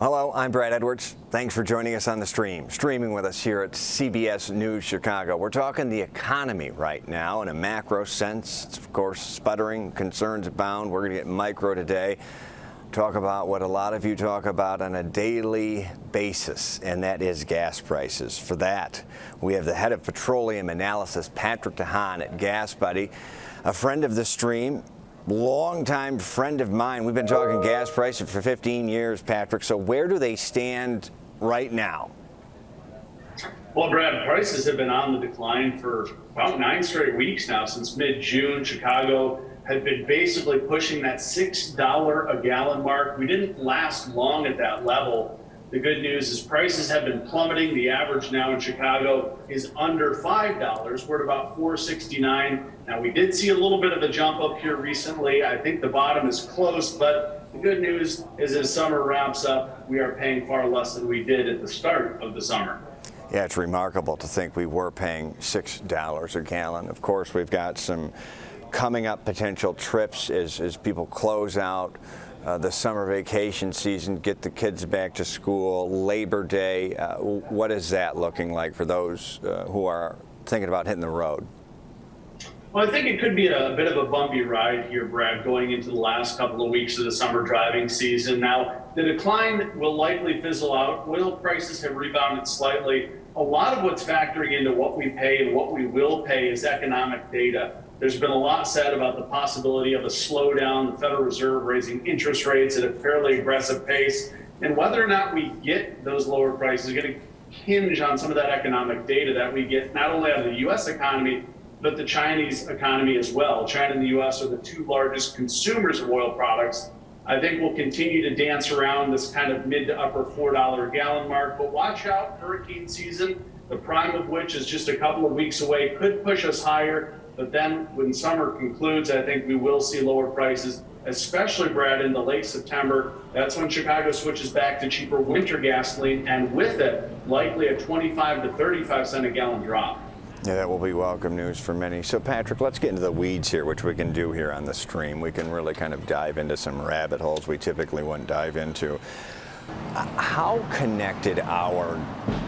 Hello, I'm Brad Edwards. Thanks for joining us on the stream. Streaming with us here at CBS News Chicago. We're talking the economy right now in a macro sense. It's, of course, sputtering, concerns abound. We're going to get micro today. Talk about what a lot of you talk about on a daily basis, and that is gas prices. For that, we have the head of petroleum analysis, Patrick DeHaan at GasBuddy, a friend of the stream. Longtime friend of mine. We've been talking gas prices for 15 years, Patrick. So where do they stand right now? Well, Brad, prices have been on the decline for about 9 straight weeks now. Since mid-June, Chicago had been basically pushing that $6 a gallon mark. We didn't last long at that level. The good news is prices have been plummeting. The average now in Chicago is under $5. We're at about $4.69. Now, we did see a little bit of a jump up here recently. I think the bottom is close, but the good news is as summer wraps up, we are paying far less than we did at the start of the summer. Yeah, it's remarkable to think we were paying $6 a gallon. Of course, we've got some coming up potential trips as people close out the summer vacation season, get the kids back to school, Labor Day. What is that looking like for those who are thinking about hitting the road? Well, I think it could be a bit of a bumpy ride here, Brad, going into the last couple of weeks of the summer driving season. Now, the decline will likely fizzle out. Oil prices have rebounded slightly. A lot of what's factoring into what we pay and what we will pay is economic data. There's been a lot said about the possibility of a slowdown, the Federal Reserve raising interest rates at a fairly aggressive pace, and whether or not we get those lower prices is going to hinge on some of that economic data that we get, not only out of the U.S. economy, but the Chinese economy as well. China and the U.S. are the two largest consumers of oil products. I think we'll continue to dance around this kind of mid to upper $4 a gallon mark, but watch out, hurricane season, the prime of which is just a couple of weeks away, could push us higher. But then when summer concludes, I think we will see lower prices, especially, Brad, in the late September. That's when Chicago switches back to cheaper winter gasoline, and with it, likely a 25 to 35 cent a gallon drop. Yeah, that will be welcome news for many. So, Patrick, let's get into the weeds here, which we can do here on the stream. We can really kind of dive into some rabbit holes we typically wouldn't dive into. How connected are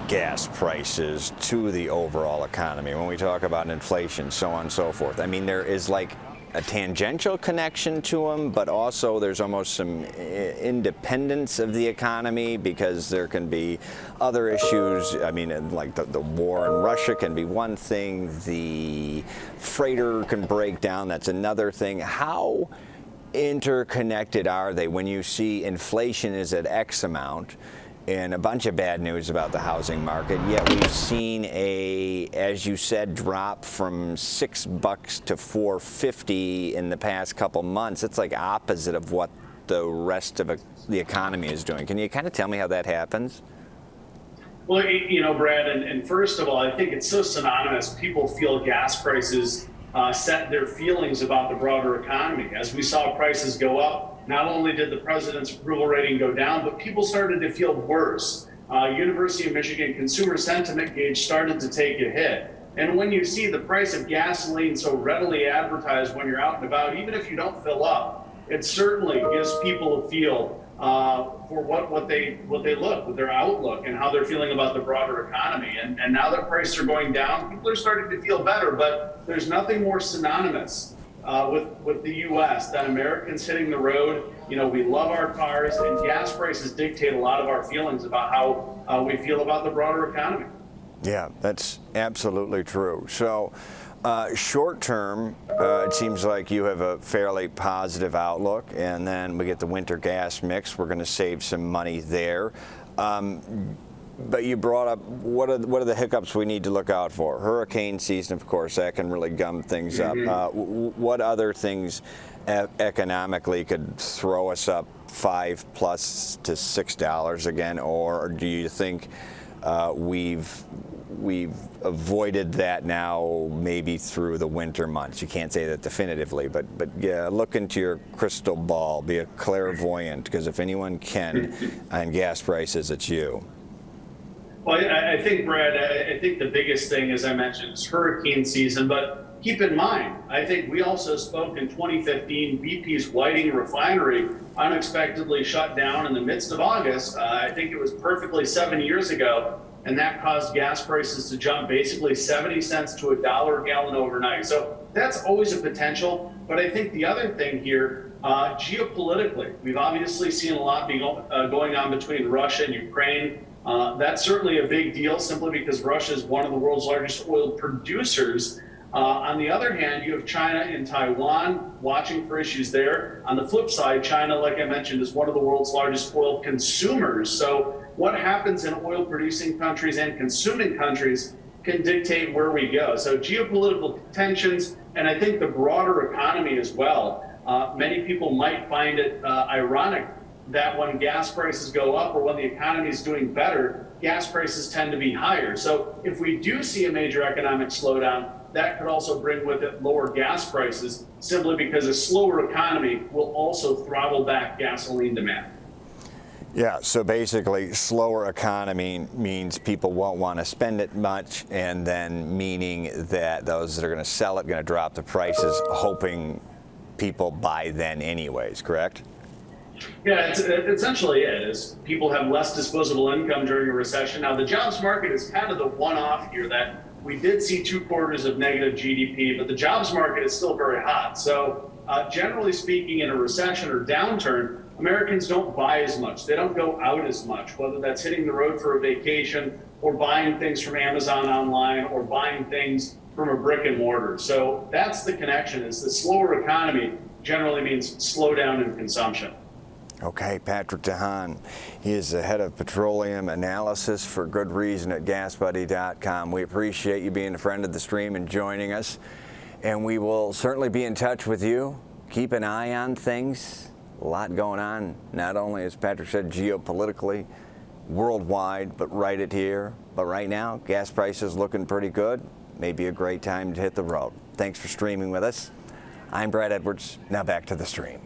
gas prices to the overall economy when we talk about inflation, so on and so forth? I mean, there is like a tangential connection to them, but also there's almost some independence of the economy because there can be other issues. I mean, like the war in Russia can be one thing. The freighter can break down. That's another thing. How interconnected are they when you see inflation is at X amount and a bunch of bad news about the housing market, yet we've seen a, as you said, drop from $6 to $4.50 in the past couple months? It's like opposite of what the rest of the economy is doing. Can you kind of tell me how that happens? Well, you know, Brad, and first of all, I think it's so synonymous. People feel gas prices set their feelings about the broader economy. As we saw prices go up, not only did the president's approval rating go down, but people started to feel worse. University of Michigan consumer sentiment gauge started to take a hit. And when you see the price of gasoline so readily advertised when you're out and about, even if you don't fill up, it certainly gives people a feel for what they look, with their outlook and how they're feeling about the broader economy. And now that prices are going down, people are starting to feel better, but there's nothing more synonymous with the U.S. than Americans hitting the road. You know, we love our cars, and gas prices dictate a lot of our feelings about how we feel about the broader economy. Yeah, that's absolutely true. So short term, it seems like you have a fairly positive outlook, and then we get the winter gas mix. We're going to save some money there. But you brought up what are the hiccups we need to look out for? Hurricane season, of course, that can really gum things up. What other things economically could throw us up $5+ to $6 again, or do you think we've avoided that now maybe through the winter months? You can't say that definitively, but yeah, look into your crystal ball, be a clairvoyant, because if anyone can on gas prices, it's you. Well, I think, Brad, I think the biggest thing, as I mentioned, is hurricane season, but keep in mind, I think we also spoke in 2015, BP's Whiting refinery unexpectedly shut down in the midst of August. I think it was perfectly 7 years ago, and that caused gas prices to jump basically 70 cents to $1 a gallon overnight. So that's always a potential. But I think the other thing here, geopolitically, we've obviously seen a lot going on between Russia and Ukraine. That's certainly a big deal simply because Russia is one of the world's largest oil producers. On the other hand, you have China and Taiwan watching for issues there. On the flip side, China, like I mentioned, is one of the world's largest oil consumers. So what happens in oil producing countries and consuming countries can dictate where we go. So geopolitical tensions, and I think the broader economy as well. Many people might find it ironic that when gas prices go up or when the economy is doing better, gas prices tend to be higher. So if we do see a major economic slowdown, that could also bring with it lower gas prices, simply because a slower economy will also throttle back gasoline demand. Yeah, so basically slower economy means people won't want to spend it much, and then meaning that those that are going to sell it going to drop the prices, hoping people buy then anyways, correct? Yeah, it's essentially it is people have less disposable income during a recession. Now, the jobs market is kind of the one-off here that we did see 2 quarters of negative GDP, but the jobs market is still very hot. So generally speaking, in a recession or downturn, Americans don't buy as much. They don't go out as much, whether that's hitting the road for a vacation or buying things from Amazon online or buying things from a brick and mortar. So that's the connection, is the slower economy generally means slowdown in consumption. Okay, Patrick DeHaan. He is the head of petroleum analysis for good reason at GasBuddy.com. We appreciate you being a friend of the stream and joining us. And we will certainly be in touch with you. Keep an eye on things. A lot going on, not only, as Patrick said, geopolitically, worldwide, but right at here. But right now, gas prices looking pretty good. Maybe a great time to hit the road. Thanks for streaming with us. I'm Brad Edwards. Now back to the stream.